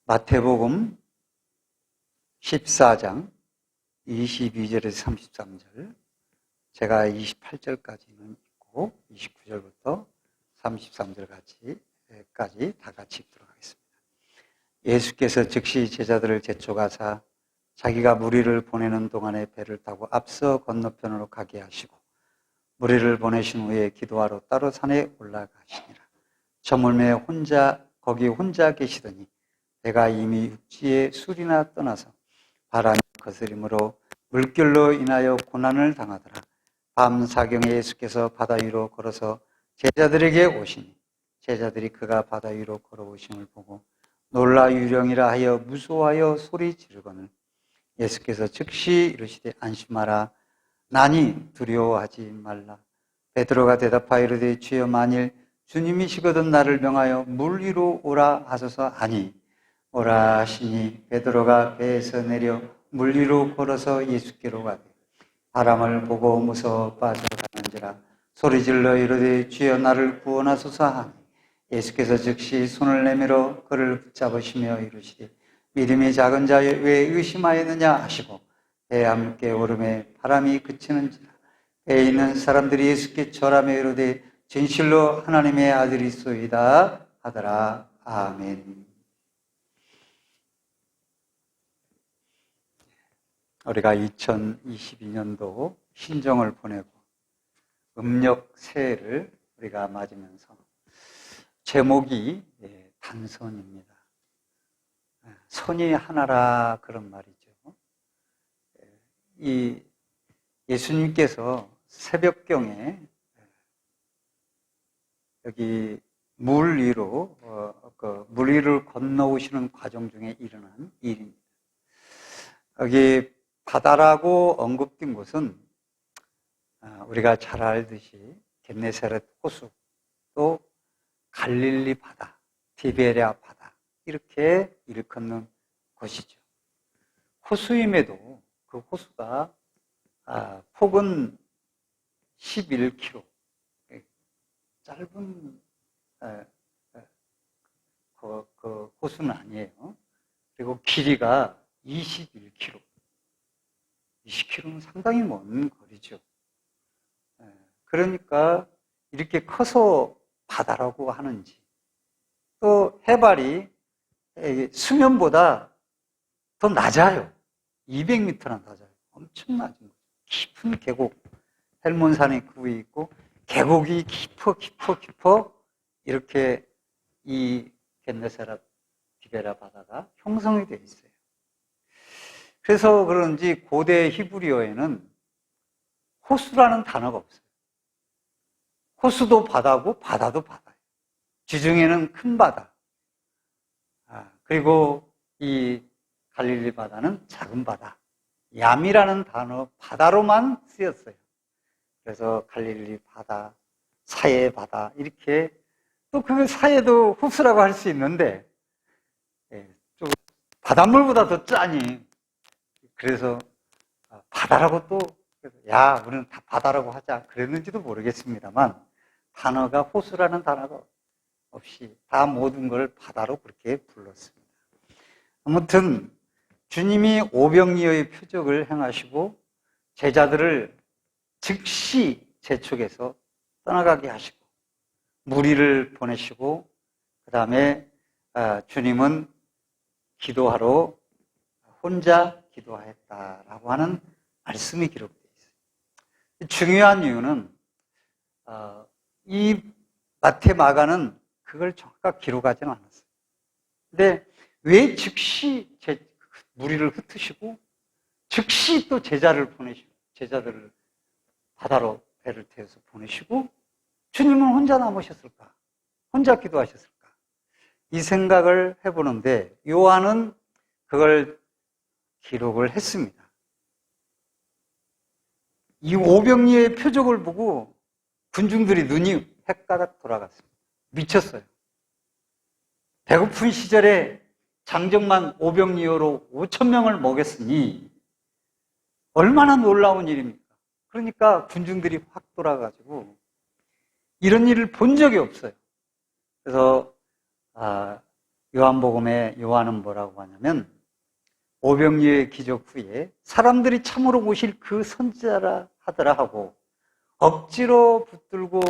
마태복음 14장 22절에서 33절, 제가 28절까지는 있고 29절부터 33절까지 다 같이 읽도록 하겠습니다. 예수께서 즉시 제자들을 재촉하사 자기가 무리를 보내는 동안에 배를 타고 앞서 건너편으로 가게 하시고 무리를 보내신 후에 기도하러 따로 산에 올라가시니라. 저물매 거기 혼자 계시더니 배가 이미 육지에 술이나 떠나서 바람이 거스림으로 물결로 인하여 고난을 당하더라. 밤 사경에 예수께서 바다 위로 걸어서 제자들에게 오시니 제자들이 그가 바다 위로 걸어오심을 보고 놀라 유령이라 하여 무서워하여 소리 지르거늘 예수께서 즉시 이르시되 안심하라 나니 두려워하지 말라. 베드로가 대답하여 이르되 주여 만일 주님이시거든 나를 명하여 물 위로 오라 하소서 하니 오라 하시니 베드로가 배에서 내려 물 위로 걸어서 예수께로 가되 바람을 보고 무서워 빠져가는지라 소리질러 이르되 주여 나를 구원하소서 하니 예수께서 즉시 손을 내밀어 그를 붙잡으시며 이르시되 믿음이 작은 자여 왜 의심하였느냐 하시고 배에 함께 오름에 바람이 그치는지라. 배에 있는 사람들이 예수께 절하며 이르되 진실로 하나님의 아들이소이다 하더라. 아멘. 우리가 2022년도 신정을 보내고 음력 새해를 우리가 맞으면서 제목이 단선입니다. 선이 하나라 그런 말이죠. 이 예수님께서 새벽경에 여기 물 위로 물 위를 건너오시는 과정 중에 일어난 일입니다. 여기 바다라고 언급된 곳은 우리가 잘 알듯이 겟네사렛 호수, 또 갈릴리 바다, 디베랴 바다 이렇게 일컫는 곳이죠. 호수임에도 그 호수가 폭은 11km, 짧은 그 호수는 아니에요. 그리고 길이가 21km. 20km는 상당히 먼 거리죠. 그러니까 이렇게 커서 바다라고 하는지, 또 해발이 수면보다 더 낮아요. 200m나 낮아요. 엄청 낮은 거죠. 깊은 계곡, 헬몬산이 그 위에 있고 계곡이 깊어 이렇게 이 겟네사렛 디베랴 바다가 형성이 되어 있어요. 그래서 그런지 고대 히브리어에는 호수라는 단어가 없어요. 호수도 바다고 바다도 바다예요. 지중해는 큰 바다. 그리고 이 갈릴리 바다는 작은 바다. 얌이라는 단어 바다로만 쓰였어요. 그래서 갈릴리 바다, 사해 바다 이렇게 또 그 사해도 호수라고 할 수 있는데 좀 바닷물보다 더 짜니 그래서 바다라고 또 야 우리는 다 바다라고 하자 그랬는지도 모르겠습니다만 단어가 호수라는 단어가 없이 다 모든 걸 바다로 그렇게 불렀습니다. 아무튼 주님이 오병이어의 표적을 행하시고 제자들을 즉시 재촉해서 떠나가게 하시고 무리를 보내시고 그 다음에 주님은 기도하러 혼자 기도하였다라고 하는 말씀이 기록되어 있어요. 중요한 이유는 이 마태 마가는 그걸 정확하게 기록하지는 않았어요. 근데 왜 즉시 무리를 흩으시고 즉시 또 제자들을 바다로 배를 태워서 보내시고 주님은 혼자 남으셨을까? 혼자 기도하셨을까? 이 생각을 해보는데 요한은 그걸 기록을 했습니다. 이 오병이어의 표적을 보고 군중들이 눈이 헷가닥 돌아갔습니다. 미쳤어요. 배고픈 시절에 장정만 오병이어로 5,000명을 먹였으니 얼마나 놀라운 일입니까? 그러니까 군중들이 확 돌아가지고 이런 일을 본 적이 없어요. 그래서 요한복음에 요한은 뭐라고 하냐면 오병이어의 기적 후에 사람들이 참으로 오실 그 선지자라 하더라 하고 억지로 붙들고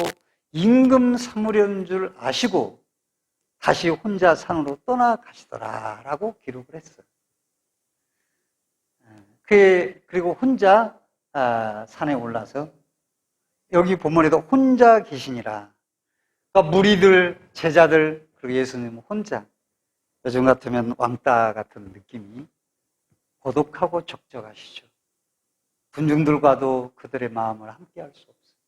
임금 삼으려는 줄 아시고 다시 혼자 산으로 떠나가시더라 라고 기록을 했어요. 그리고 혼자 산에 올라서 여기 본문에도 혼자 계시니라. 그러니까 무리들, 제자들, 그리고 예수님은 혼자. 요즘 같으면 왕따 같은 느낌이 고독하고 적적하시죠. 군중들과도 그들의 마음을 함께 할 수 없어요.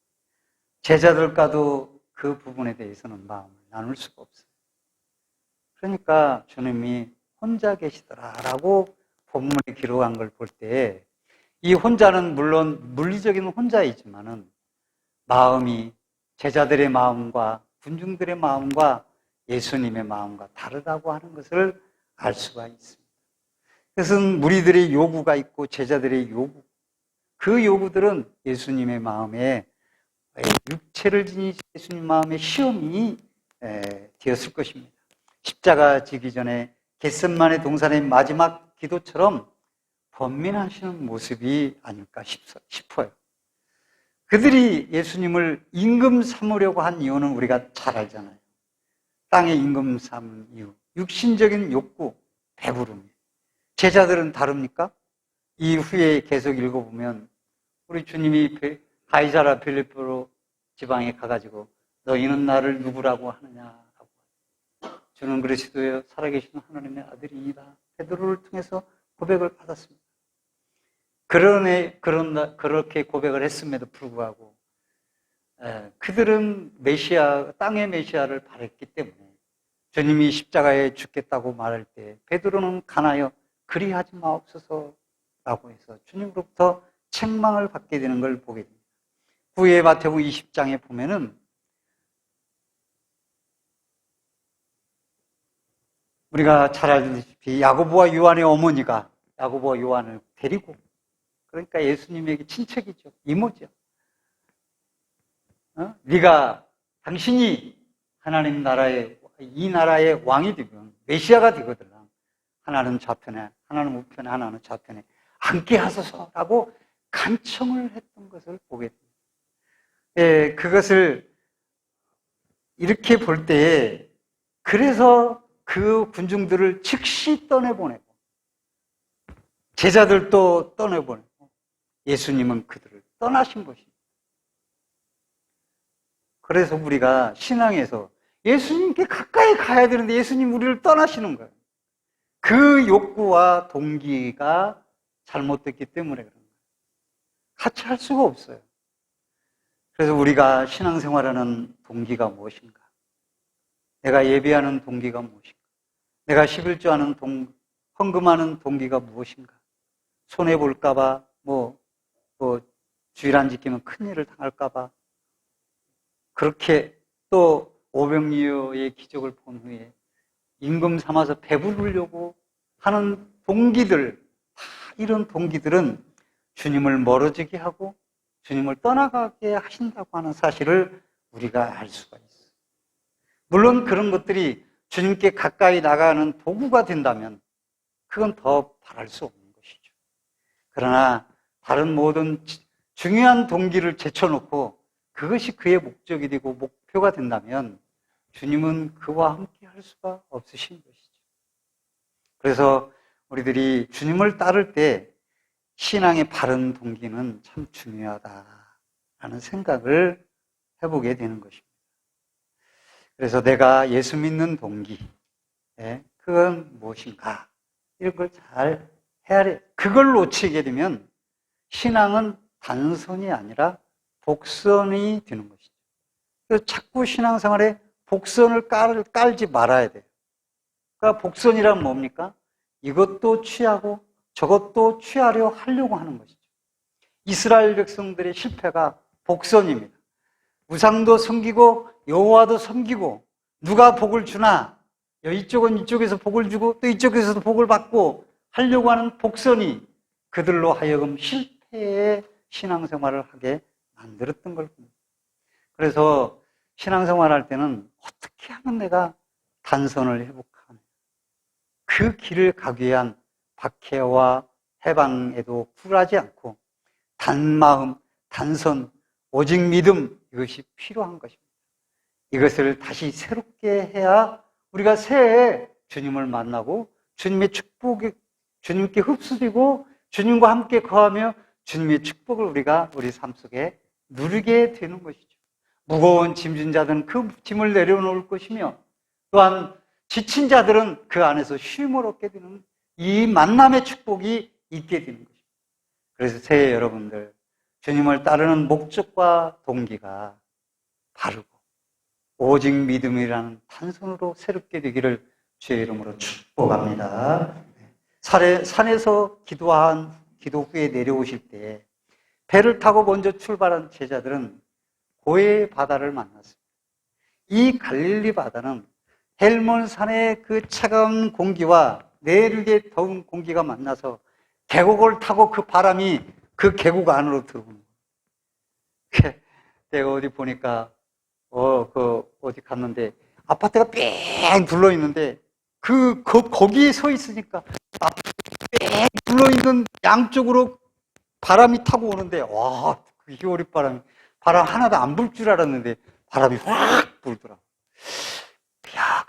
제자들과도 그 부분에 대해서는 마음을 나눌 수가 없어요. 그러니까 주님이 혼자 계시더라라고 본문에 기록한 걸 볼 때 이 혼자는 물론 물리적인 혼자이지만은 마음이 제자들의 마음과 군중들의 마음과 예수님의 마음과 다르다고 하는 것을 알 수가 있습니다. 그것은 무리들의 요구가 있고 제자들의 요구, 그 요구들은 예수님의 마음에 육체를 지닌 예수님 마음의 시험이 되었을 것입니다. 십자가 지기 전에 겟세마네 동산의 마지막 기도처럼 번민하시는 모습이 아닐까 싶어요. 그들이 예수님을 임금 삼으려고 한 이유는 우리가 잘 알잖아요. 땅에 임금 삼은 이유, 육신적인 욕구, 배부름. 제자들은 다릅니까? 이후에 계속 읽어보면 우리 주님이 가이사라 빌립보 지방에 가가지고 너희는 나를 누구라고 하느냐라고. 저는 그리스도의 살아계신 하나님의 아들이니라. 베드로를 통해서 고백을 받았습니다. 그렇게 고백을 했음에도 불구하고 그들은 메시아, 땅의 메시아를 바랬기 때문에 주님이 십자가에 죽겠다고 말할 때 베드로는 가나여 그리하지 마옵소서라고 해서 주님으로부터 책망을 받게 되는 걸 보게 됩니다. 후에 마태복음 20장에 보면은 우리가 잘 알다시피 야고보와 요한의 어머니가 야고보와 요한을 데리고, 그러니까 예수님에게 친척이죠. 이모죠. 네가 당신이 하나님 나라의 이 나라의 왕이 되면 메시아가 되거든. 하나는 좌편에, 하나는 우편에, 하나는 좌편에 앉게 하소서라고 간청을 했던 것을 보게 됩니다. 그것을 이렇게 볼 때에 그래서 그 군중들을 즉시 떠내보내고 제자들도 떠내보내고 예수님은 그들을 떠나신 것입니다. 그래서 우리가 신앙에서 예수님께 가까이 가야 되는데 예수님 우리를 떠나시는 거예요. 그 욕구와 동기가 잘못됐기 때문에 그런 거예요. 같이 할 수가 없어요. 그래서 우리가 신앙생활하는 동기가 무엇인가? 내가 예배하는 동기가 무엇인가? 내가 11조하는 헌금하는 동기가 무엇인가? 손해볼까봐, 주일 안 지키면 큰일을 당할까봐, 그렇게 또 오병이어의 기적을 본 후에 임금 삼아서 배부르려고 하는 동기들, 다 이런 동기들은 주님을 멀어지게 하고 주님을 떠나가게 하신다고 하는 사실을 우리가 알 수가 있어요. 물론 그런 것들이 주님께 가까이 나가는 도구가 된다면 그건 더 바랄 수 없는 것이죠. 그러나 다른 모든 중요한 동기를 제쳐놓고 그것이 그의 목적이 되고 목표가 된다면 주님은 그와 함께 할 수가 없으신 것이죠. 그래서 우리들이 주님을 따를 때 신앙의 바른 동기는 참 중요하다라는 생각을 해보게 되는 것입니다. 그래서 내가 예수 믿는 동기, 그건 무엇인가? 이런 걸 잘 헤아려. 그걸 놓치게 되면 신앙은 단선이 아니라 복선이 되는 것이죠. 그래서 자꾸 신앙생활에 복선을 깔지 말아야 돼요. 그러니까 복선이란 뭡니까? 이것도 취하고 저것도 취하려 하려고 하는 것이죠. 이스라엘 백성들의 실패가 복선입니다. 우상도 섬기고 여호와도 섬기고 누가 복을 주나 이쪽은 이쪽에서 복을 주고 또 이쪽에서도 복을 받고 하려고 하는 복선이 그들로 하여금 실패의 신앙생활을 하게 만들었던 걸 봅니다. 그래서 신앙생활 할 때는 어떻게 하면 내가 단선을 회복하냐, 그 길을 가기 위한 박해와 해방에도 굴하지 않고 단마음, 단선, 오직 믿음, 이것이 필요한 것입니다. 이것을 다시 새롭게 해야 우리가 새해에 주님을 만나고 주님의 축복이 주님께 흡수되고 주님과 함께 거하며 주님의 축복을 우리가 우리 삶 속에 누리게 되는 것이죠. 무거운 짐진 자들은 그 짐을 내려놓을 것이며 또한 지친 자들은 그 안에서 쉼을 얻게 되는 이 만남의 축복이 있게 되는 것입니다. 그래서 새해 여러분들 주님을 따르는 목적과 동기가 바르고 오직 믿음이라는 단선으로 새롭게 되기를 주의 이름으로 축복합니다. 산에서 기도 후에 내려오실 때 배를 타고 먼저 출발한 제자들은 고해의 바다를 만났습니다. 이 갈릴리 바다는 헬몬 산의 그 차가운 공기와 내륙의 더운 공기가 만나서 계곡을 타고 그 바람이 그 계곡 안으로 들어오는 거예요. 내가 어디 보니까 어디 갔는데 아파트가 뺑 둘러 있는데 거기에 서 있으니까 뺑 둘러 있는 양쪽으로 바람이 타고 오는데 와, 그 겨울바람이 바람 하나도 안 불 줄 알았는데 바람이 확 불더라고. 야,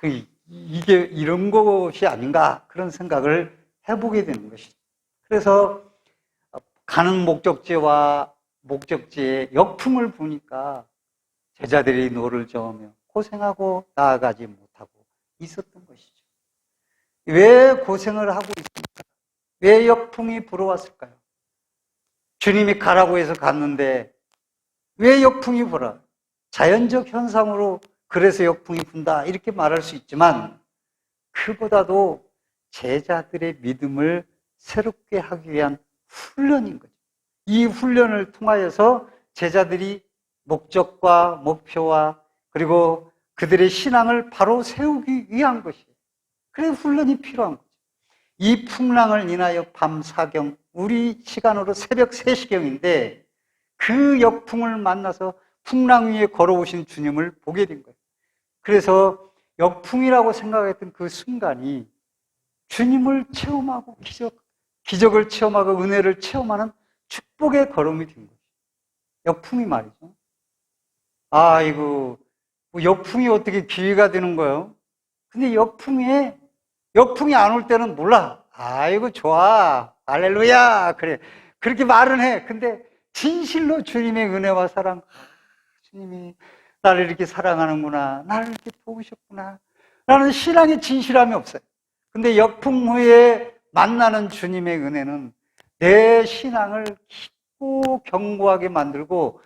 이게 이런 것이 아닌가 그런 생각을 해보게 되는 것이죠. 그래서 가는 목적지와 목적지의 역풍을 보니까 제자들이 노를 저으며 고생하고 나아가지 못하고 있었던 것이죠. 왜 고생을 하고 있습니까? 왜 역풍이 불어왔을까요? 주님이 가라고 해서 갔는데 왜 역풍이 불어? 자연적 현상으로 그래서 역풍이 분다 이렇게 말할 수 있지만 그보다도 제자들의 믿음을 새롭게 하기 위한 훈련인 거죠. 이 훈련을 통하여서 제자들이 목적과 목표와 그리고 그들의 신앙을 바로 세우기 위한 것이에요. 그래서 훈련이 필요한 거죠. 이 풍랑을 인하여 밤 4경, 우리 시간으로 새벽 3시경인데 그 역풍을 만나서 풍랑 위에 걸어오신 주님을 보게 된 거예요. 그래서 역풍이라고 생각했던 그 순간이 주님을 체험하고 기적을 체험하고 은혜를 체험하는 축복의 걸음이 된 거예요. 역풍이 말이죠. 아이고, 역풍이 어떻게 기회가 되는 거예요? 근데 역풍이 안 올 때는 몰라. 아이고, 좋아. 할렐루야. 그래. 그렇게 말은 해. 근데 진실로 주님의 은혜와 사랑, 주님이 나를 이렇게 사랑하는구나. 나를 이렇게 도우셨구나. 라는 신앙의 진실함이 없어요. 근데 역풍 후에 만나는 주님의 은혜는 내 신앙을 깊고 견고하게 만들고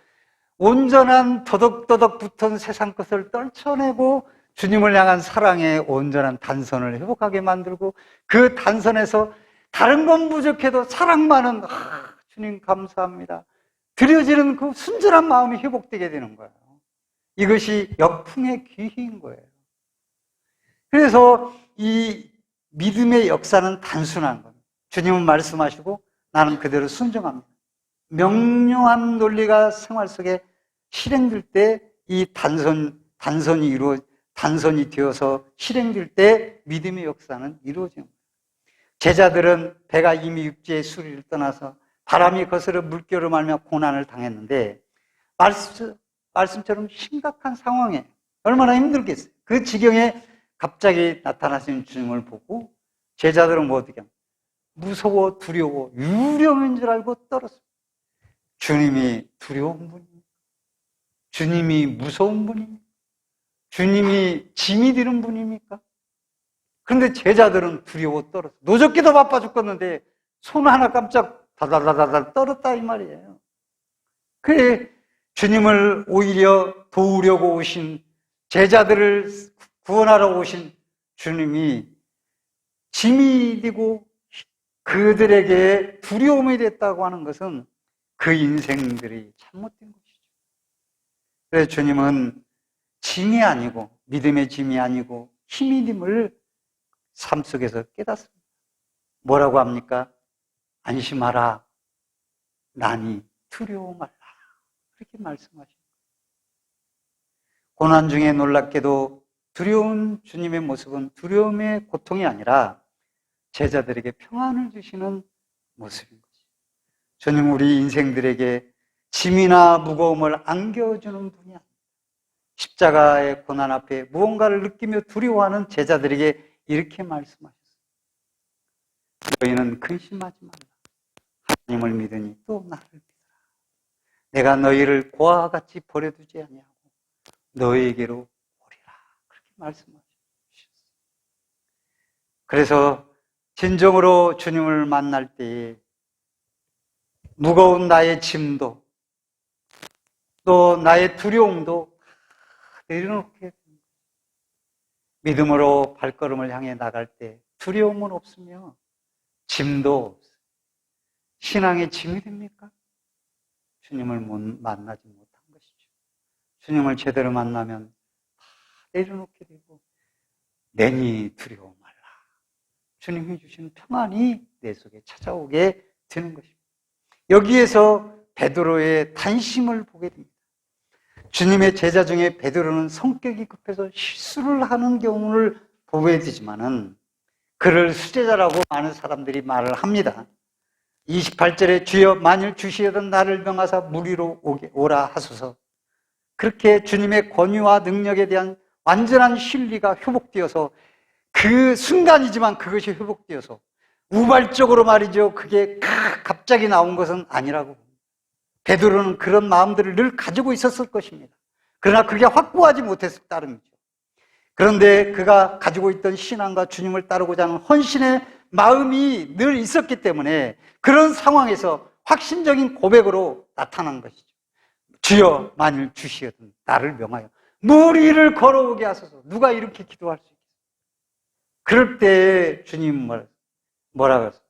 온전한 더덕더덕 붙은 세상 것을 떨쳐내고 주님을 향한 사랑의 온전한 단선을 회복하게 만들고 그 단선에서 다른 건 부족해도 사랑만은 주님 감사합니다. 드려지는 그 순전한 마음이 회복되게 되는 거예요. 이것이 역풍의 기회인 거예요. 그래서 이 믿음의 역사는 단순한 겁니다. 주님은 말씀하시고 나는 그대로 순종합니다. 명료한 논리가 생활 속에 실행될 때 이 단선이 되어서 실행될 때 믿음의 역사는 이루어집니다. 제자들은 배가 이미 육지의 수리를 떠나서 바람이 거스려 물결을 말며 고난을 당했는데 말씀처럼 심각한 상황에 얼마나 힘들겠어요. 그 지경에 갑자기 나타나신 주님을 보고 제자들은 뭐 어떻게 합니까? 무서워 두려워 유령인 줄 알고 떨었습니다. 주님이 두려운 분입니까? 주님이 무서운 분입니까? 주님이 짐이 되는 분입니까? 그런데 제자들은 두려워 떨었어. 노젓기도 바빠 죽겠는데 손 하나 깜짝 다다다다다 떨었다 이 말이에요. 그래 주님을 오히려 도우려고 오신 제자들을 구원하러 오신 주님이 짐이 되고 그들에게 두려움이 됐다고 하는 것은 그 인생들이 잘못된 것이죠. 그래서 주님은 짐이 아니고 믿음의 짐이 아니고 힘이 됨을 삶 속에서 깨닫습니다. 뭐라고 합니까? 안심하라. 나니 두려워 말라. 그렇게 말씀하십니다. 고난 중에 놀랍게도 두려운 주님의 모습은 두려움의 고통이 아니라 제자들에게 평안을 주시는 모습인 거죠. 주님 우리 인생들에게 짐이나 무거움을 안겨주는 분이 아닙니다. 십자가의 고난 앞에 무언가를 느끼며 두려워하는 제자들에게 이렇게 말씀하셨어요. 너희는 근심하지 말라. 하나님을 믿으니 또 나를 믿어라. 내가 너희를 고아와 같이 버려두지 아니하고 너희에게로 오리라. 그렇게 말씀하셨어요. 그래서 진정으로 주님을 만날 때에 무거운 나의 짐도 또 나의 두려움도 내려놓게 됩니다. 믿음으로 발걸음을 향해 나갈 때 두려움은 없으며 짐도 없어요. 신앙의 짐이 됩니까? 주님을 만나지 못한 것이죠. 주님을 제대로 만나면 다 내려놓게 되고 내니 두려워 말라. 주님이 주신 평안이 내 속에 찾아오게 되는 것입니다. 여기에서 베드로의 단심을 보게 됩니다. 주님의 제자 중에 베드로는 성격이 급해서 실수를 하는 경우를 보게 되지만은 그를 수제자라고 많은 사람들이 말을 합니다. 28절에 주여 만일 주시려던 나를 명하사 물 위로 오라 하소서. 그렇게 주님의 권위와 능력에 대한 완전한 신뢰가 회복되어서 그 순간이지만 그것이 회복되어서 우발적으로 말이죠. 그게 갑자기 나온 것은 아니라고. 베드로는 그런 마음들을 늘 가지고 있었을 것입니다. 그러나 그게 확고하지 못했을 따름이죠. 그런데 그가 가지고 있던 신앙과 주님을 따르고자 하는 헌신의 마음이 늘 있었기 때문에 그런 상황에서 확신적인 고백으로 나타난 것이죠. 주여 만일 주시거든 나를 명하여 물 위를 걸어오게 하소서. 누가 이렇게 기도할 수 있겠어요? 그럴 때 주님 뭐라 그랬어요?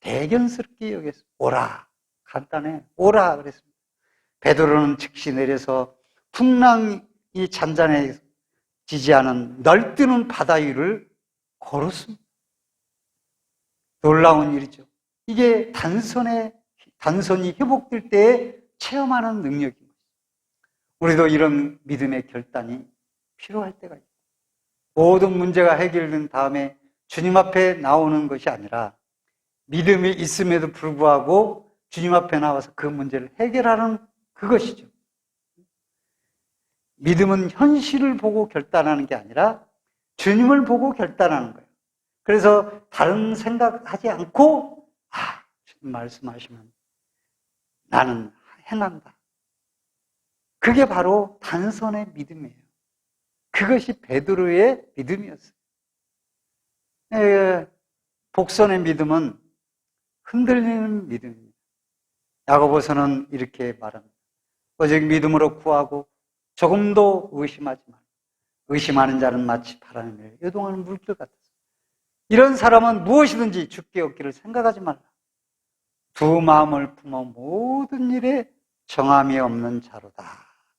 대견스럽게 여겨서 오라. 간단해. 오라 그랬습니다. 베드로는 즉시 내려서 풍랑이 잔잔해지지 않은 널뛰는 바다 위를 걸었습니다. 놀라운 일이죠. 이게 단선이 회복될 때 체험하는 능력입니다. 우리도 이런 믿음의 결단이 필요할 때가 있고 모든 문제가 해결된 다음에 주님 앞에 나오는 것이 아니라 믿음이 있음에도 불구하고 주님 앞에 나와서 그 문제를 해결하는 그것이죠. 믿음은 현실을 보고 결단하는 게 아니라 주님을 보고 결단하는 거예요. 그래서 다른 생각하지 않고 주님 말씀하시면 나는 행한다. 그게 바로 단선의 믿음이에요. 그것이 베드로의 믿음이었어요. 복선의 믿음은 흔들리는 믿음입니다. 야고보서는 이렇게 말합니다. 오직 믿음으로 구하고 조금도 의심하지 말고 의심하는 자는 마치 바람에 요동하는 물결 같아서 이런 사람은 무엇이든지 죽게 얻기를 생각하지 말라. 두 마음을 품어 모든 일에 정함이 없는 자로다.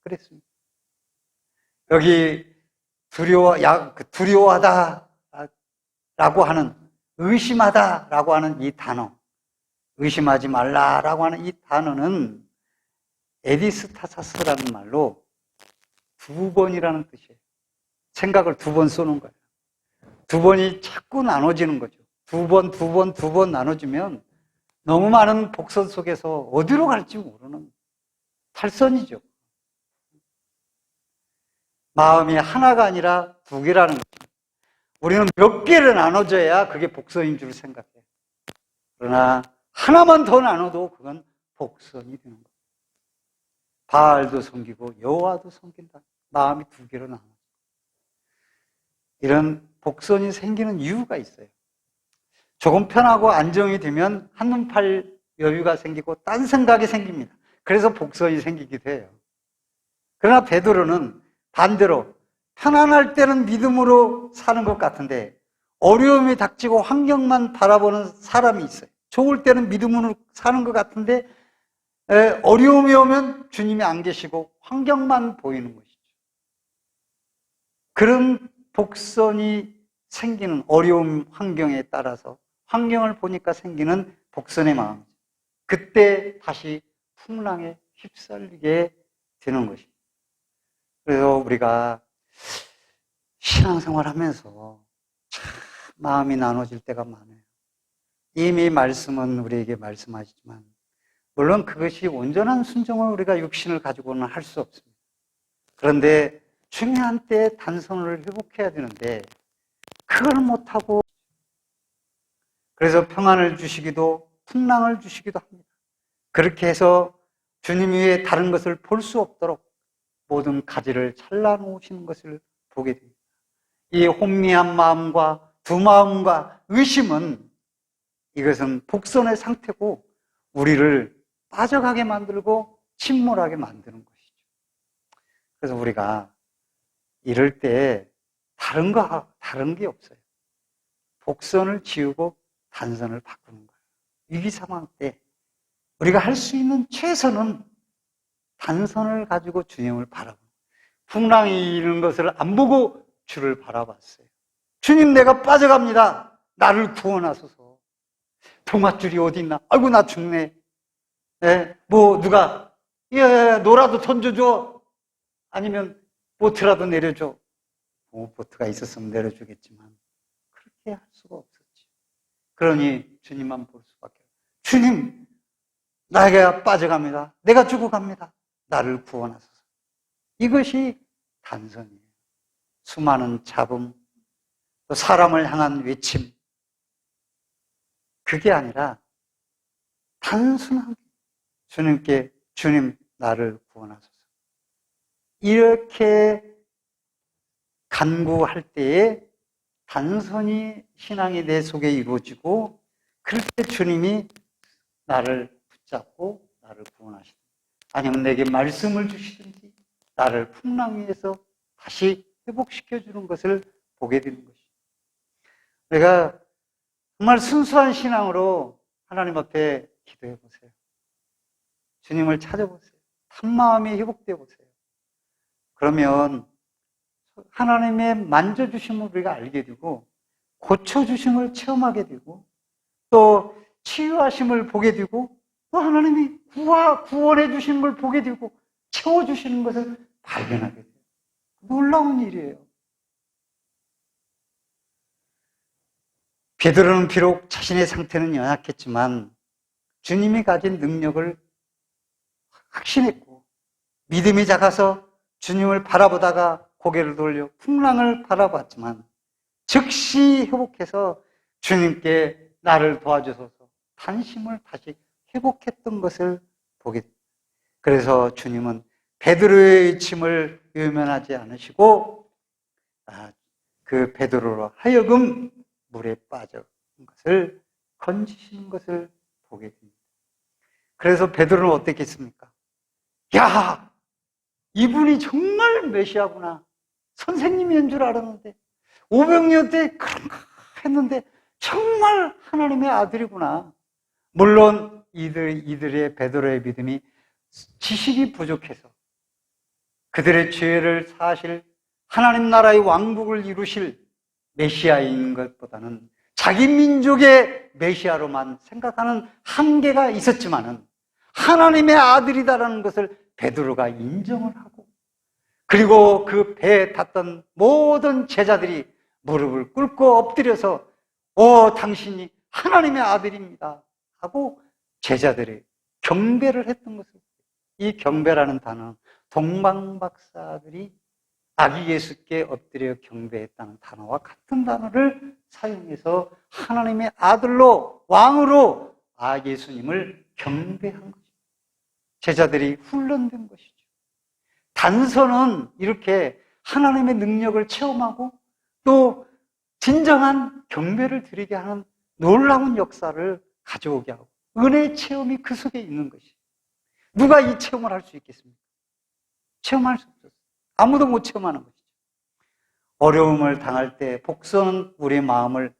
그랬습니다. 여기 두려워하다 라고 하는 의심하다 라고 하는 이 단어 의심하지 말라라고 하는 이 단어는 에디스타사스라는 말로 두 번이라는 뜻이에요. 생각을 두 번 쏘는 거예요. 두 번이 자꾸 나눠지는 거죠. 두 번 나눠지면 너무 많은 복선 속에서 어디로 갈지 모르는 탈선이죠. 마음이 하나가 아니라 두 개라는 거죠. 우리는 몇 개를 나눠줘야 그게 복선인 줄 생각해요. 그러나 하나만 더 나눠도 그건 복선이 되는 거예요. 바알도 섬기고 여호와도 섬긴다. 마음이 두 개로 나눠. 이런 복선이 생기는 이유가 있어요. 조금 편하고 안정이 되면 한눈 팔 여유가 생기고 딴 생각이 생깁니다. 그래서 복선이 생기기도 해요. 그러나 베드로는 반대로 편안할 때는 믿음으로 사는 것 같은데 어려움이 닥치고 환경만 바라보는 사람이 있어요. 좋을 때는 믿음으로 사는 것 같은데 어려움이 오면 주님이 안 계시고 환경만 보이는 것이죠. 그런 복선이 생기는 어려움 환경에 따라서 환경을 보니까 생기는 복선의 마음이죠. 그때 다시 풍랑에 휩쓸리게 되는 것입니다. 그래서 우리가 신앙생활 하면서 참 마음이 나눠질 때가 많아요. 이미 말씀은 우리에게 말씀하시지만 물론 그것이 온전한 순종을 우리가 육신을 가지고는 할 수 없습니다. 그런데 중요한 때에 단선을 회복해야 되는데 그걸 못하고 그래서 평안을 주시기도 풍랑을 주시기도 합니다. 그렇게 해서 주님 위에 다른 것을 볼 수 없도록 모든 가지를 잘라놓으시는 것을 보게 됩니다. 이 혼미한 마음과 두 마음과 의심은 이것은 복선의 상태고 우리를 빠져가게 만들고 침몰하게 만드는 것이죠. 그래서 우리가 이럴 때 다른 게 없어요. 복선을 지우고 단선을 바꾸는 거예요. 위기 상황 때 우리가 할 수 있는 최선은 단선을 가지고 주님을 바라보는 거예요. 풍랑이 이런 것을 안 보고 주를 바라봤어요. 주님, 내가 빠져갑니다. 나를 구원하소서. 동아줄이 어디 있나? 아이고, 나 죽네. 네, 누가, 노라도 던져줘. 아니면 보트라도 내려줘. 보트가 있었으면 내려주겠지만, 그렇게 할 수가 없었지. 그러니 주님만 볼 수밖에 없어요. 주님, 나에게 빠져갑니다. 내가 죽어갑니다. 나를 구원하소서. 이것이 단선이에요. 수많은 잡음, 또 사람을 향한 외침. 그게 아니라 단순하게 주님께 주님 나를 구원하소서. 이렇게 간구할 때에 단순히 신앙이 내 속에 이루어지고 그럴 때 주님이 나를 붙잡고 나를 구원하시든지 아니면 내게 말씀을 주시든지 나를 풍랑 위에서 다시 회복시켜주는 것을 보게 되는 것이죠. 내가 정말 순수한 신앙으로 하나님 앞에 기도해 보세요. 주님을 찾아보세요. 한 마음이 회복되어 보세요. 그러면 하나님의 만져주심을 우리가 알게 되고 고쳐주심을 체험하게 되고 또 치유하심을 보게 되고 또 하나님이 구원해 주시는 걸 보게 되고 채워주시는 것을 발견하게 돼요. 놀라운 일이에요. 베드로는 비록 자신의 상태는 연약했지만 주님이 가진 능력을 확신했고 믿음이 작아서 주님을 바라보다가 고개를 돌려 풍랑을 바라봤지만 즉시 회복해서 주님께 나를 도와주소서 탄심을 다시 회복했던 것을 보게 됩니다. 그래서 주님은 베드로의 침을 외면하지 않으시고 그 베드로로 하여금 물에 빠져 것을 건지시는 것을 보게 됩니다. 그래서 베드로는 어떻게 했습니까? 야, 이분이 정말 메시아구나. 선생님인 줄 알았는데 500년 때 그런가 했는데 정말 하나님의 아들이구나. 물론 이들의 베드로의 믿음이 지식이 부족해서 그들의 죄를 사실 하나님 나라의 왕국을 이루실 메시아인 것보다는 자기 민족의 메시아로만 생각하는 한계가 있었지만은 하나님의 아들이다라는 것을 베드로가 인정을 하고 그리고 그 배에 탔던 모든 제자들이 무릎을 꿇고 엎드려서 당신이 하나님의 아들입니다 하고 제자들이 경배를 했던 것을 이 경배라는 단어는 동방박사들이 아기 예수께 엎드려 경배했다는 단어와 같은 단어를 사용해서 하나님의 아들로 왕으로 예수님을 경배한 것이죠. 제자들이 훈련된 것이죠. 단서는 이렇게 하나님의 능력을 체험하고 또 진정한 경배를 드리게 하는 놀라운 역사를 가져오게 하고 은혜의 체험이 그 속에 있는 것이죠. 누가 이 체험을 할 수 있겠습니까? 체험할 수 없었어요. 아무도 못 체험하는 것이죠. 어려움을 당할 때 복선은 우리의 마음을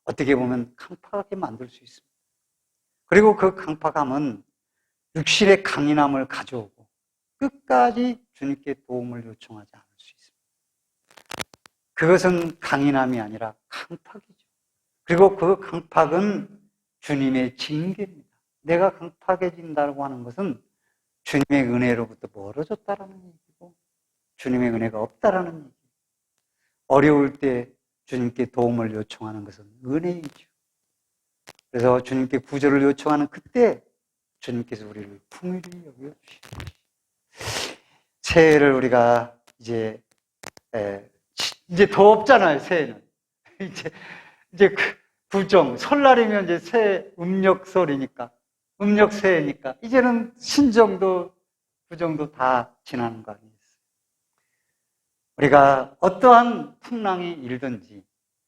어떻게 보면 강팍하게 만들 수 있습니다. 그리고 그 강팍함은 육신의 강인함을 가져오고 끝까지 주님께 도움을 요청하지 않을 수 있습니다. 그것은 강인함이 아니라 강팍이죠. 그리고 그 강팍은 주님의 징계입니다. 내가 강팍해진다고 하는 것은 주님의 은혜로부터 멀어졌다라는 얘기고 주님의 은혜가 없다라는 얘기. 어려울 때 주님께 도움을 요청하는 것은 은혜이죠. 그래서 주님께 구조를 요청하는 그때 주님께서 우리를 풍요히 여겨주시고, 새해를 우리가 이제 더 없잖아요. 새해는 이제 부정 설날이면 이제 새 음력설이니까, 음력새해니까 이제는 신정도 부정도 다 지나는 거 아니겠어요? 우리가 어떠한 풍랑이 일든지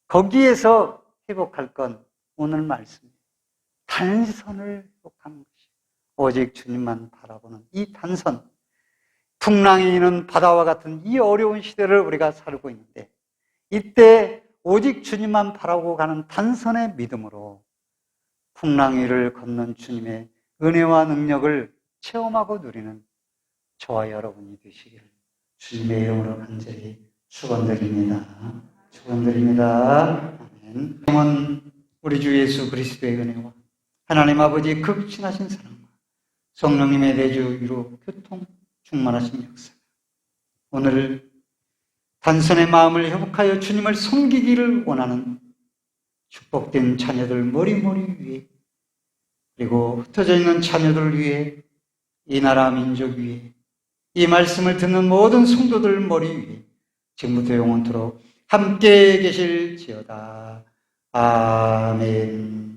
거기에서 회복할 건 오늘 말씀이에요. 단선을 회복하는 것이 오직 주님만 바라보는 이 단선. 풍랑이 있는 바다와 같은 이 어려운 시대를 우리가 살고 있는데, 이때 오직 주님만 바라고 가는 단선의 믿음으로 풍랑 위를 걷는 주님의 은혜와 능력을 체험하고 누리는 저와 여러분이 되시기를 주님의 이름으로 간절히 축원드립니다. 축원드립니다. 아멘. 영원 우리 주 예수 그리스도의 은혜와 하나님 아버지의 극진하신 사랑과 성령님의 내주로 교통 충만하신 역사, 오늘 단선의 마음을 회복하여 주님을 섬기기를 원하는 축복된 자녀들 머리머리 위에, 그리고 흩어져 있는 자녀들 위에, 이 나라 민족 위에, 이 말씀을 듣는 모든 성도들 머리 위에 지금부터 영원토록 함께 계실지어다. 아멘.